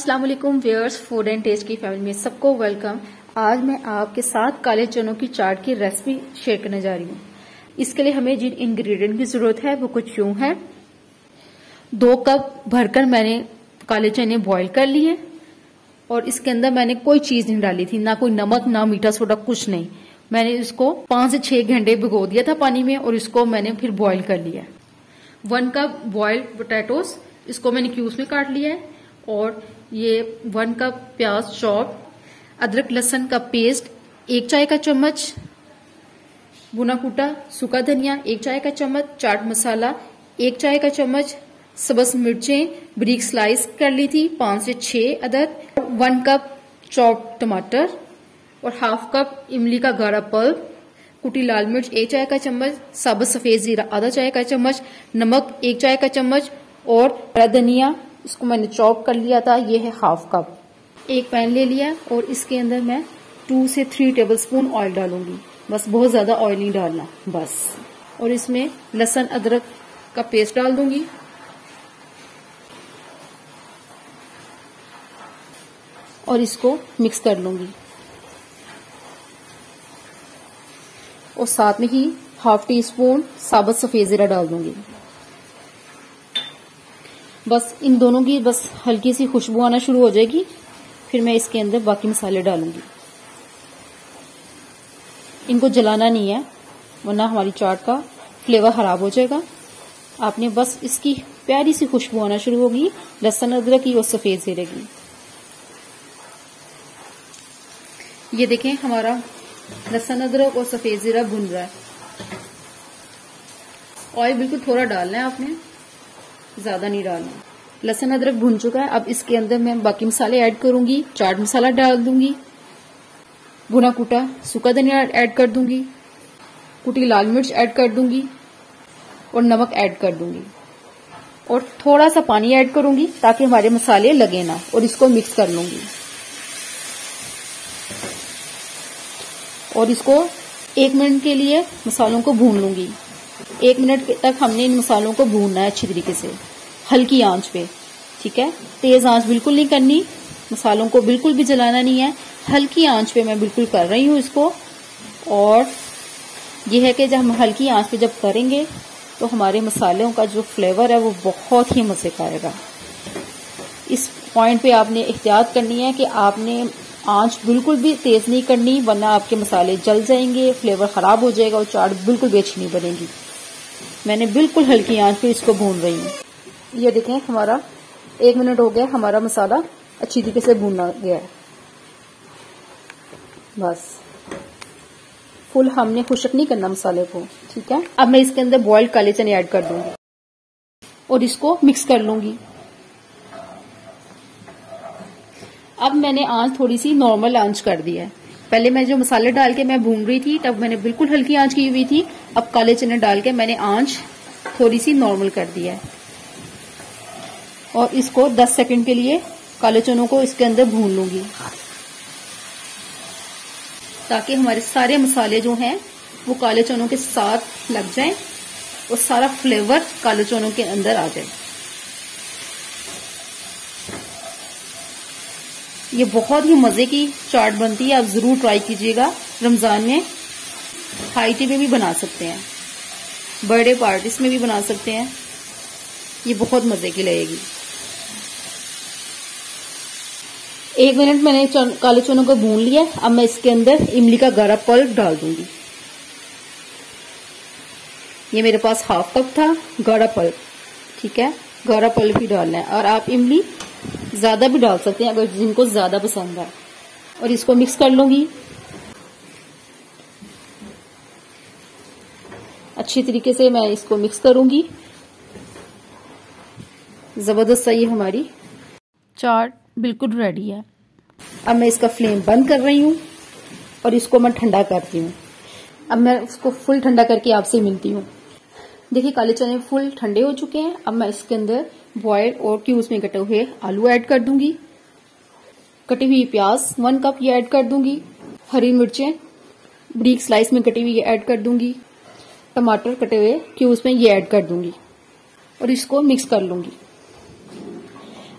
अस्सलाम वालेकुम viewers, food and test की फैमिली में सबको वेलकम। आज मैं आपके साथ काले चनों की चाट की रेसिपी शेयर करने जा रही हूँ। इसके लिए हमें जिन इंग्रेडिएंट की जरूरत है वो कुछ यूं है। 2 कप भरकर मैंने काले चने बॉईल कर लिए और इसके अंदर मैंने कोई चीज नहीं डाली थी, ना कोई नमक ना मीठा सोडा, कुछ नहीं। मैंने इसको 5 से 6 घंटे भिगो दिया था पानी में और इसको मैंने फिर बॉईल कर लिया। 1 कप बॉइल्ड पोटैटोस, इसको मैंने क्यूब्स में काट लिया है। और ये 1 कप प्याज चॉप, अदरक लहसुन का पेस्ट 1 चाय का चम्मच, भुना कूटा सूखा धनिया 1 चाय का चम्मच, चाट मसाला 1 चाय का चम्मच, सब्ज मिर्चें बारीक स्लाइस कर ली थी 5 से 6 अदद, 1 कप चॉप टमाटर और हाफ कप इमली का गाढ़ा पल्प, कुटी लाल मिर्च 1 चाय का चम्मच, साबुत सफेद जीरा आधा चाय का चम्मच, नमक 1 चाय का चम्मच और हरा धनिया, इसको मैंने चॉप कर लिया था, ये है हाफ कप। एक पैन ले लिया और इसके अंदर मैं 2 से 3 टेबलस्पून ऑयल डालूंगी, बस बहुत ज्यादा ऑयल नहीं डालना बस। और इसमें लहसुन अदरक का पेस्ट डाल दूंगी और इसको मिक्स कर लूंगी और साथ में ही हाफ टी स्पून साबुत सफेद जीरा डाल दूंगी। बस इन दोनों की बस हल्की सी खुशबू आना शुरू हो जाएगी, फिर मैं इसके अंदर बाकी मसाले डालूंगी। इनको जलाना नहीं है वरना हमारी चाट का फ्लेवर खराब हो जाएगा। आपने बस इसकी प्यारी सी खुशबू आना शुरू होगी लहसुन अदरक की और सफेद जीरे की। ये देखें हमारा लहसुन अदरक और सफेद जीरा भुन रहा है। ऑयल बिल्कुल थोड़ा डालना है आपने, ज्यादा नहीं डालना। लहसुन अदरक भुन चुका है, अब इसके अंदर मैं बाकी मसाले ऐड करूंगी। चाट मसाला डाल दूंगी, भुना कूटा सूखा धनिया ऐड कर दूंगी, कुटी लाल मिर्च ऐड कर दूंगी और नमक ऐड कर दूंगी और थोड़ा सा पानी ऐड करूंगी ताकि हमारे मसाले लगे ना, और इसको मिक्स कर लूंगी और इसको 1 मिनट के लिए मसालों को भून लूंगी। 1 मिनट तक हमने इन मसालों को भूनना है अच्छी तरीके से, हल्की आंच पे, ठीक है। तेज आंच बिल्कुल नहीं करनी, मसालों को बिल्कुल भी जलाना नहीं है, हल्की आंच पे मैं बिल्कुल कर रही हूँ इसको। और ये है कि जब हम हल्की आंच पे जब करेंगे तो हमारे मसालों का जो फ्लेवर है वो बहुत ही मजे का आएगा। इस पॉइंट पे आपने एहतियात करनी है कि आपने आंच बिल्कुल भी तेज नहीं करनी, वरना आपके मसाले जल जाएंगे, फ्लेवर खराब हो जाएगा और चाट बिल्कुल भी अच्छी नहीं बनेगी। मैंने बिल्कुल हल्की आंच पे इसको भून रही हूँ। ये देखें हमारा 1 मिनट हो गया, हमारा मसाला अच्छी तरीके से भूना गया है। बस फुल हमने खुशक नहीं करना मसाले को, ठीक है। अब मैं इसके अंदर बॉइल्ड काले चने ऐड कर दूंगी और इसको मिक्स कर लूंगी। अब मैंने आंच थोड़ी सी नॉर्मल आंच कर दी है। पहले मैं जो मसाले डाल के मैं भून रही थी तब मैंने बिल्कुल हल्की आंच की हुई थी, अब काले चने डाल के मैंने आंच थोड़ी सी नॉर्मल कर दी है और इसको 10 सेकंड के लिए काले चनों को इसके अंदर भून लूंगी ताकि हमारे सारे मसाले जो हैं वो काले चनों के साथ लग जाएं और सारा फ्लेवर काले चनों के अंदर आ जाए। ये बहुत ही मजे की चाट बनती है, आप जरूर ट्राई कीजिएगा। रमजान में हाई टी में भी बना सकते हैं, बर्थडे पार्टीज में भी बना सकते हैं, ये बहुत मजे की लगेगी। 1 मिनट मैंने काले चनों को भून लिया। अब मैं इसके अंदर इमली का गाढ़ा पल्प डाल दूंगी। ये मेरे पास हाफ कप था गाढ़ा पल्प, ठीक है, गाढ़ा पल्प ही डालना है। और आप इमली ज्यादा भी डाल सकते हैं अगर जिनको ज्यादा पसंद है। और इसको मिक्स कर लूंगी अच्छी तरीके से, मैं इसको मिक्स करूंगी। जबरदस्त सा ये हमारी चाट बिल्कुल रेडी है। अब मैं इसका फ्लेम बंद कर रही हूँ और इसको मैं ठंडा करती हूँ। अब मैं इसको फुल ठंडा करके आपसे मिलती हूँ। देखिए काले चने फुल ठंडे हो चुके हैं। अब मैं इसके अंदर बॉइल्ड और क्यूब्स में कटे हुए आलू ऐड कर दूंगी, कटी हुई प्याज 1 कप ये ऐड कर दूंगी, हरी मिर्चें बारीक स्लाइस में कटी हुई ये ऐड कर दूंगी, टमाटर कटे हुए क्यूब्स में ये ऐड कर दूंगी और इसको मिक्स कर लूंगी।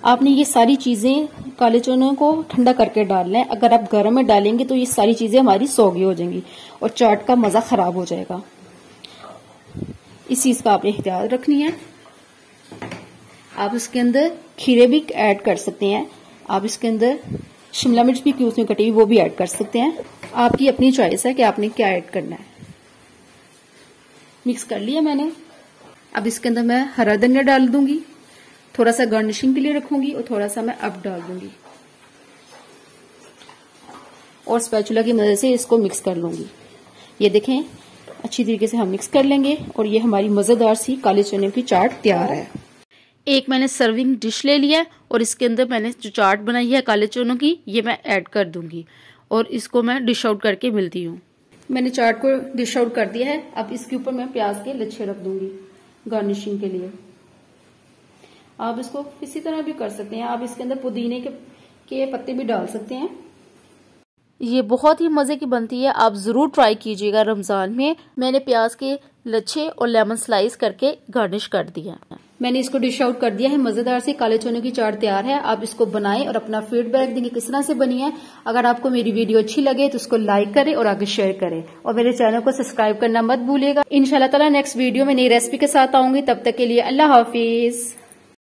आपने ये सारी चीजें काले चनों को ठंडा करके डालना है। अगर आप गर्म में डालेंगे तो ये सारी चीजें हमारी सौगी हो जाएंगी और चाट का मजा खराब हो जाएगा। इस चीज का आपने एहतियात रखनी है। आप इसके अंदर खीरे भी ऐड कर सकते हैं। आप इसके अंदर शिमला मिर्च भी क्यूब्स में कटी हुई वो भी ऐड कर सकते हैं। आपकी अपनी चॉइस है कि आपने क्या ऐड करना है। मिक्स कर लिया मैंने। अब इसके अंदर मैं हरा धनिया डाल दूंगी, थोड़ा सा गार्निशिंग के लिए रखूंगी और थोड़ा सा मैं अब डाल दूंगी और स्पैचुला की मदद से इसको मिक्स कर लूंगी। ये देखें, अच्छी तरीके से हम मिक्स कर लेंगे और ये हमारी मजेदार सी काले चने की चाट तैयार है। एक मैंने सर्विंग डिश ले लिया और इसके अंदर मैंने जो चाट बनाई है काले चनों की ये मैं ऐड कर दूंगी और इसको मैं डिश आउट करके मिलती हूँ। मैंने चाट को डिश आउट कर दिया है। अब इसके ऊपर मैं प्याज के लच्छे रख दूंगी गार्निशिंग के लिए। आप इसको किसी तरह भी कर सकते हैं। आप इसके अंदर पुदीने के पत्ते भी डाल सकते हैं। ये बहुत ही मजे की बनती है, आप जरूर ट्राई कीजिएगा रमजान में। मैंने प्याज के लच्छे और लेमन स्लाइस करके गार्निश कर दिया। मैंने इसको डिश आउट कर दिया है। मजेदार सी काले चनों की चाट तैयार है। आप इसको बनाएं और अपना फीडबैक देंगे किस तरह से बनी है। अगर आपको मेरी वीडियो अच्छी लगे तो उसको लाइक करें और आगे शेयर करें और मेरे चैनल को सब्सक्राइब करना मत भूलिएगा। इंशाल्लाह ताला नेक्स्ट वीडियो में नई रेसिपी के साथ आऊंगी। तब तक के लिए अल्लाह हाफिज।